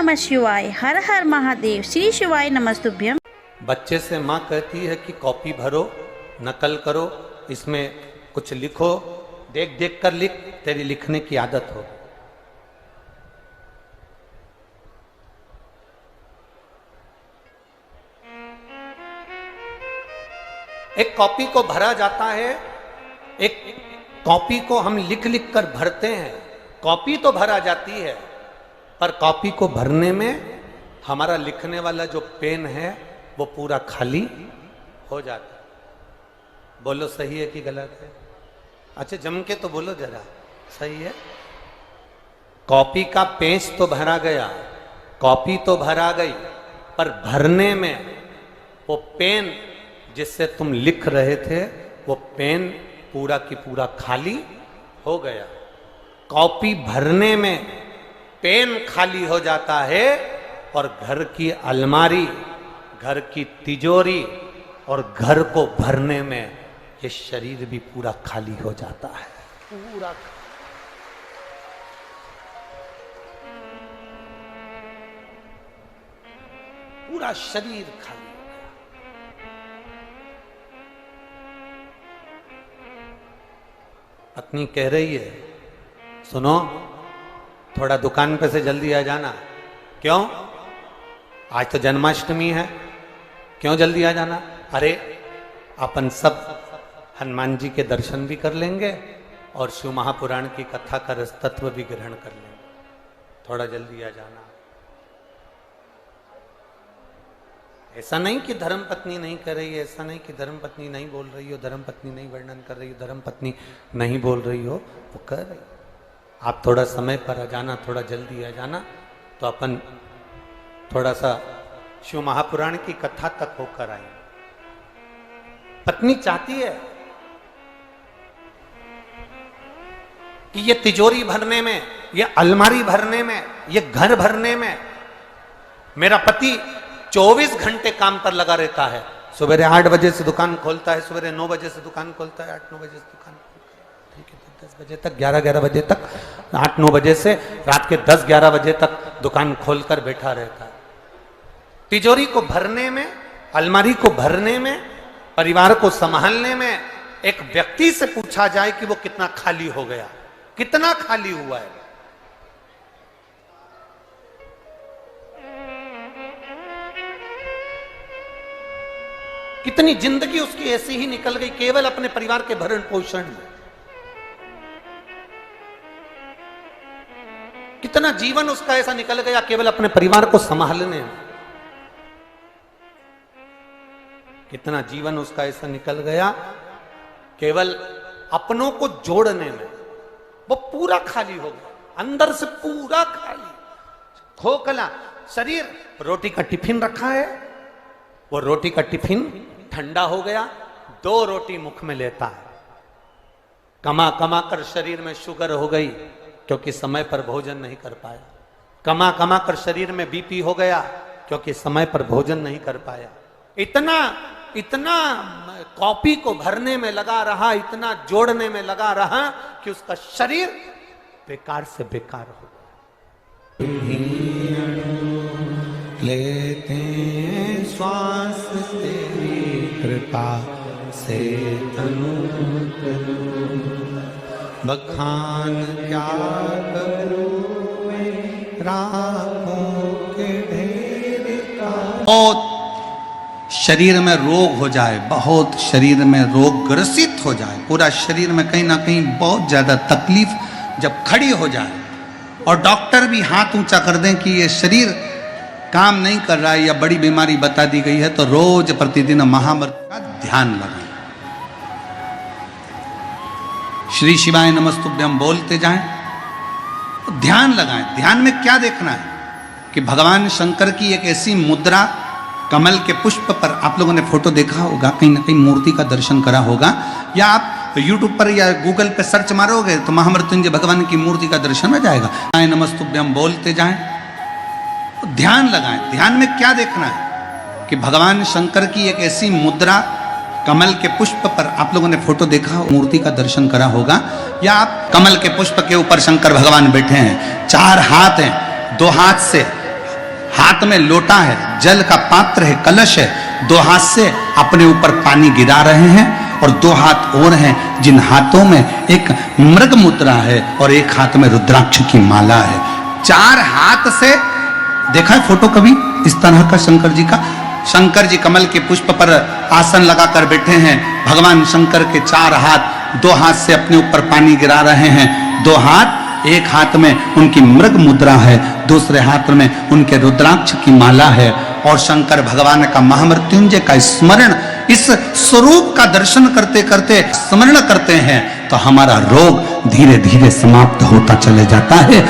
नमः शिवाय, हर हर महादेव, श्री शिवाय नमस्तुभ्यम। बच्चे से माँ कहती है कि कॉपी भरो, नकल करो, इसमें कुछ लिखो, देख देख कर लिख, तेरी लिखने की आदत हो। एक कॉपी को भरा जाता है, एक कॉपी को हम लिख लिख कर भरते हैं। कॉपी तो भरा जाती है, पर कॉपी को भरने में हमारा लिखने वाला जो पेन है वो पूरा खाली हो जाता है। बोलो सही है कि गलत है? अच्छा जम के तो बोलो जरा, सही है। कॉपी का पेज तो भरा गया, कॉपी तो भरा गई, पर भरने में वो पेन जिससे तुम लिख रहे थे वो पेन पूरा की पूरा खाली हो गया। कॉपी भरने में पेन खाली हो जाता है और घर की अलमारी, घर की तिजोरी और घर को भरने में ये शरीर भी पूरा खाली हो जाता है। पूरा शरीर खाली। पत्नी कह रही है, सुनो थोड़ा दुकान पे से जल्दी आ जाना। क्यों? आज तो जन्माष्टमी है, क्यों जल्दी आ जाना? अरे अपन सब हनुमान जी के दर्शन भी कर लेंगे और शिव महापुराण की कथा का रस तत्व भी ग्रहण कर लेंगे, थोड़ा जल्दी आ जाना। ऐसा नहीं कि धर्म पत्नी नहीं कर रही है, ऐसा नहीं कि धर्म पत्नी नहीं बोल रही हो, धर्म पत्नी नहीं वर्णन कर रही हो, धर्म पत्नी नहीं बोल रही हो, वो कर रही। आप थोड़ा समय पर आ जाना, थोड़ा जल्दी आ जाना, तो अपन थोड़ा सा शिव महापुराण की कथा तक होकर आए। पत्नी चाहती है कि ये तिजोरी भरने में, ये अलमारी भरने में, ये घर भरने में मेरा पति 24 घंटे काम पर लगा रहता है। सुबह 8 बजे से दुकान खोलता है, सुबह 9 बजे से दुकान खोलता है, 8-9 बजे से दुकान खोलता है, ठीक है, 10 बजे तक, 11-11 बजे तक, 8-9 बजे से रात के 10-11 बजे तक दुकान खोलकर बैठा रहता है। तिजोरी को भरने में, अलमारी को भरने में, परिवार को संभालने में एक व्यक्ति से पूछा जाए कि वो कितना खाली हो गया, कितना खाली हुआ है। कितनी जिंदगी उसकी ऐसी ही निकल गई केवल अपने परिवार के भरण पोषण में। कितना जीवन उसका ऐसा निकल गया केवल अपने परिवार को संभालने में। कितना जीवन उसका ऐसा निकल गया केवल अपनों को जोड़ने में। वो पूरा खाली हो गया, अंदर से पूरा खाली, खोखला शरीर। रोटी का टिफिन रखा है, वो रोटी का टिफिन ठंडा हो गया, 2 रोटी मुख में लेता है। कमा कमा कर शरीर में शुगर हो गई क्योंकि समय पर भोजन नहीं कर पाया। कमा कमा कर शरीर में बीपी हो गया क्योंकि समय पर भोजन नहीं कर पाया। इतना इतना कॉपी को भरने में लगा रहा, इतना जोड़ने में लगा रहा कि उसका शरीर बेकार से बेकार हो गया। लेते श्वास तेरी कृपा से तनु बखान क्या करूं राहों के ढेर का। बहुत शरीर में रोग हो जाए, बहुत शरीर में रोग ग्रसित हो जाए, पूरा शरीर में कहीं ना कहीं बहुत ज्यादा तकलीफ जब खड़ी हो जाए और डॉक्टर भी हाथ ऊंचा कर दें कि ये शरीर काम नहीं कर रहा है या बड़ी बीमारी बता दी गई है, तो रोज प्रतिदिन महामंत्र का ध्यान लगाएं। श्री शिवाय नमस्तुभ्यम बोलते जाएं, तो ध्यान लगाएं। ध्यान में क्या देखना है कि भगवान शंकर की एक ऐसी मुद्रा, कमल के पुष्प पर, आप लोगों ने फोटो देखा होगा, कहीं ना कहीं मूर्ति का दर्शन करा होगा, या आप यूट्यूब पर या गूगल पर सर्च मारोगे तो महामृत्युंजय भगवान की मूर्ति का दर्शन हो जाएगा। नमस्तुभ्यम बोलते जाएं, ध्यान लगाएं। ध्यान में क्या देखना है कि भगवान शंकर की एक ऐसी मुद्रा, कमल के पुष्प पर, आप लोगों ने फोटो देखा, मूर्ति का दर्शन करा होगा, या आप कमल के पुष्प के ऊपर शंकर भगवान बैठे हैं, 4 हाथ हैं, 2 हाथ से हाथ में लोटा है, जल का पात्र है, कलश है, दो हाथ से अपने ऊपर पानी गिरा रहे हैं और दो हाथ और हैं जिन हाथों में एक मृग मुद्रा है और एक हाथ में रुद्राक्ष की माला है। चार हाथ से देखा है फोटो कभी इस तरह का शंकर जी का? शंकर जी कमल के पुष्प पर आसन लगाकर बैठे हैं। भगवान शंकर के चार हाथ, दो हाथ से अपने ऊपर पानी गिरा रहे हैं, दो हाथ, एक हाथ में उनकी मृग मुद्रा है, दूसरे हाथ में उनके रुद्राक्ष की माला है और शंकर भगवान का महामृत्युंजय का स्मरण, इस स्वरूप का दर्शन करते करते स्मरण करते हैं तो हमारा रोग धीरे धीरे समाप्त होता चले जाता है